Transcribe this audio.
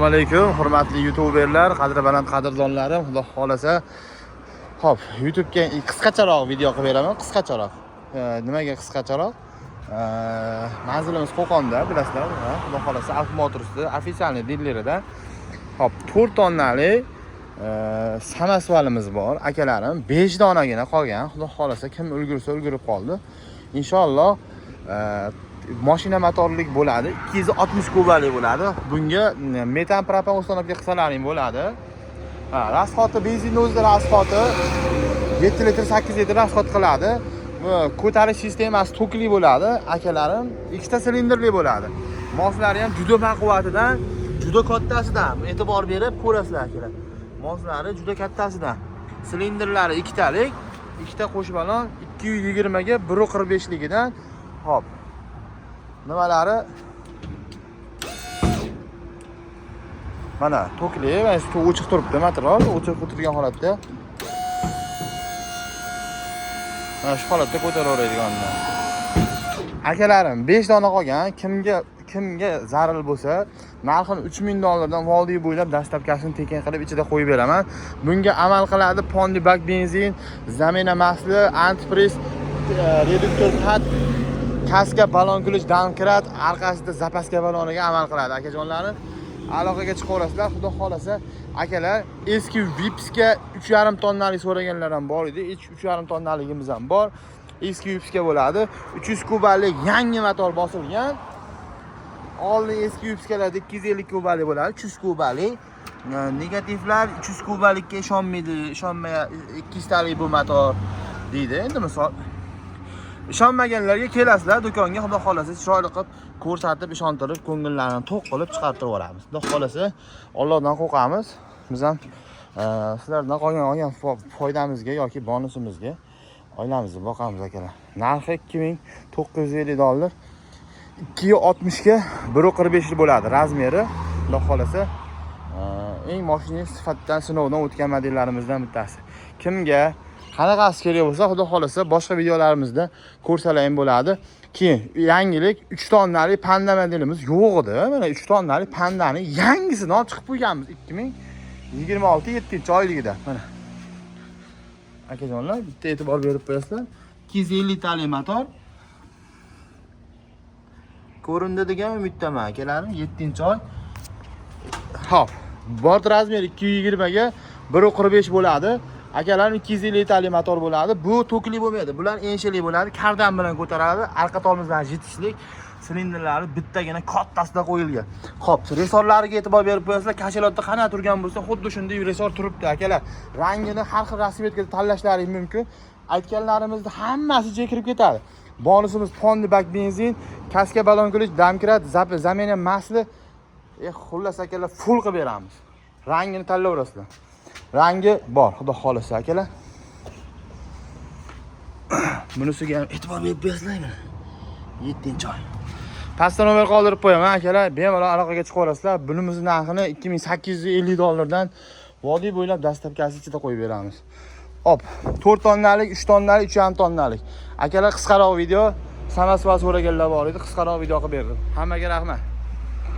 Assalomu alaykum, hurmatli YouTuberlar, qadri baland qadrdonlarim. Xudo xolasa, hop, YouTube'ga qisqacharoq video qilib beraman, qisqacharoq. Nimaga qisqacharoq? Manzilimiz Qo'qonda, bilasizlar, xudo xolasa Alpmotors'da, ofitsialniy dillerida. Hop, 4 tonnali samasvalimiz bor. Akalarim 5 donagina qolgan. Xudo xolasa kim ulgursa ulgurib qoldi. Inshaalloh mashina motorlik bo'ladi, 260 kubalik bo'ladi. Bunga metan propan uстановка qilsalaring bo'ladi. Rasxoti benzinni o'zida rasxoti 7 litr 8 litr rasxot qiladi. Bu ko'tarish sistemasi tokli bo'ladi. Akalarim ikkita silindrli bo'ladi. Moslari ham juda baquvvatidan, juda kattasidan e'tibor berib ko'rasizlar akalar. Moslari juda kattasidan. Silindrlari ikkitalik, ikkita qo'shib balon 220 ga 1.45 ligidan. Hop. Nimalari mana tokli, mana shu o'chiq turibdi, material o'chiq o'tirgan holatda. Mana shu holatda ko'taraveradiganlar. Akalarim 5 dona qolgan. Kimga zarur bo'lsa, narxini $3000 vodiy bo'ylab dastlabkasini tekin qilib ichida qo'yib beraman. Bunga amal qiladi Pondibak benzin, zamena masli, antifriz, reduktor xat, kaska balon kulish damkrat, orqasida zapaska baloniga amal qiladi akajonlarim. Aloqaga chiqaverasizlar, xudo xolasa. Akalar, eski Vipsga 3,5 tonnalik so'raganlar ham bor edi. 3,5 tonnaligimiz ham bor. Eski Vipsga bo'ladi. 300 kubalik yangi motor bosilgan. Oldin eski Vipsgalarda 250 kubalik bo'ladi, 300 kubalik. Negativlar 300 kubalikka ishonmay 200 talik bu motor deydi. Endi misol ishonmaganlarga kelasizlar do'konga, xudo xolasa chiroyli qilib ko'rsatib, ishontirib, ko'ngillarini to'q qilib chiqartirib yuboramiz. Xudo xolasa Allohdan qo'rqamiz. Biz ham sizlardan qolgan foydamizga yoki bonusimizga oilamizni boqamiz akalar. Narxi $2950. 260 ga 1.45 bo'ladi razmeri. Xudo xolasa eng mashina sifatdan sinovdan o'tgan modellarimizdan bittasi. Kimga qanaqasi kerak bo'lsa, xudo xolasa boshqa videolarimizda ko'rsalarim bo'ladi. Keyin yangilik 3 tonnali Panda modelimiz yo'q edi. Mana 3 tonnali Pandani yangisini olib chiqib qo'yganmiz 2026 7-oyligida. Mana akajonlar, bitta e'tibor berib qo'yasizlar. 250 tali motor. Ko'rindi degan umiddaman akalarim, 7-oy. Hop, bort razmeri 220 ga 1.45 bo'ladi. Akalarim 250 tali motor bo'ladi. Bu tokli bo'lmaydi. Bular enshili bo'ladi. Kardan bilan ko'taradi. Arqa tormozlar yetishlik, silindrlari bittagina kattasida qo'yilgan. Xo'p, resorlariga e'tibor berib qo'yasizlar. Kashelotda qana turgan bo'lsa, xuddi shunday resor turibdi akalar. Rangini har xil rasmetga tanlashlaringiz mumkin. Aytganlarimizda hammasi kirib ketadi. Bonusimiz Pondibak benzin, kaska balon kulish, damkrat, zamena masli, xullas akalar full qilib beramiz. Rangini tanlayverasizlar. Rangi bor, xudo xolasa akalar. Bunisiga ham e'tibor berib qo'yasizlarmi? 7-oy. Pastdan nomer qoldirib qo'yaman akalar. Bemalol aloqaga chiqaverasizlar. Bunimizning narxini $2850 vodiy bo'ylab dastlabkasi ichida qo'yib beramiz. Hop, 4 tonnalik, 3 tonnalik, 3,5 tonnalik. Akalar qisqaroq video, samasva so'raganlar bor edi, qisqaroq video qilib berdim. Hammaga rahmat.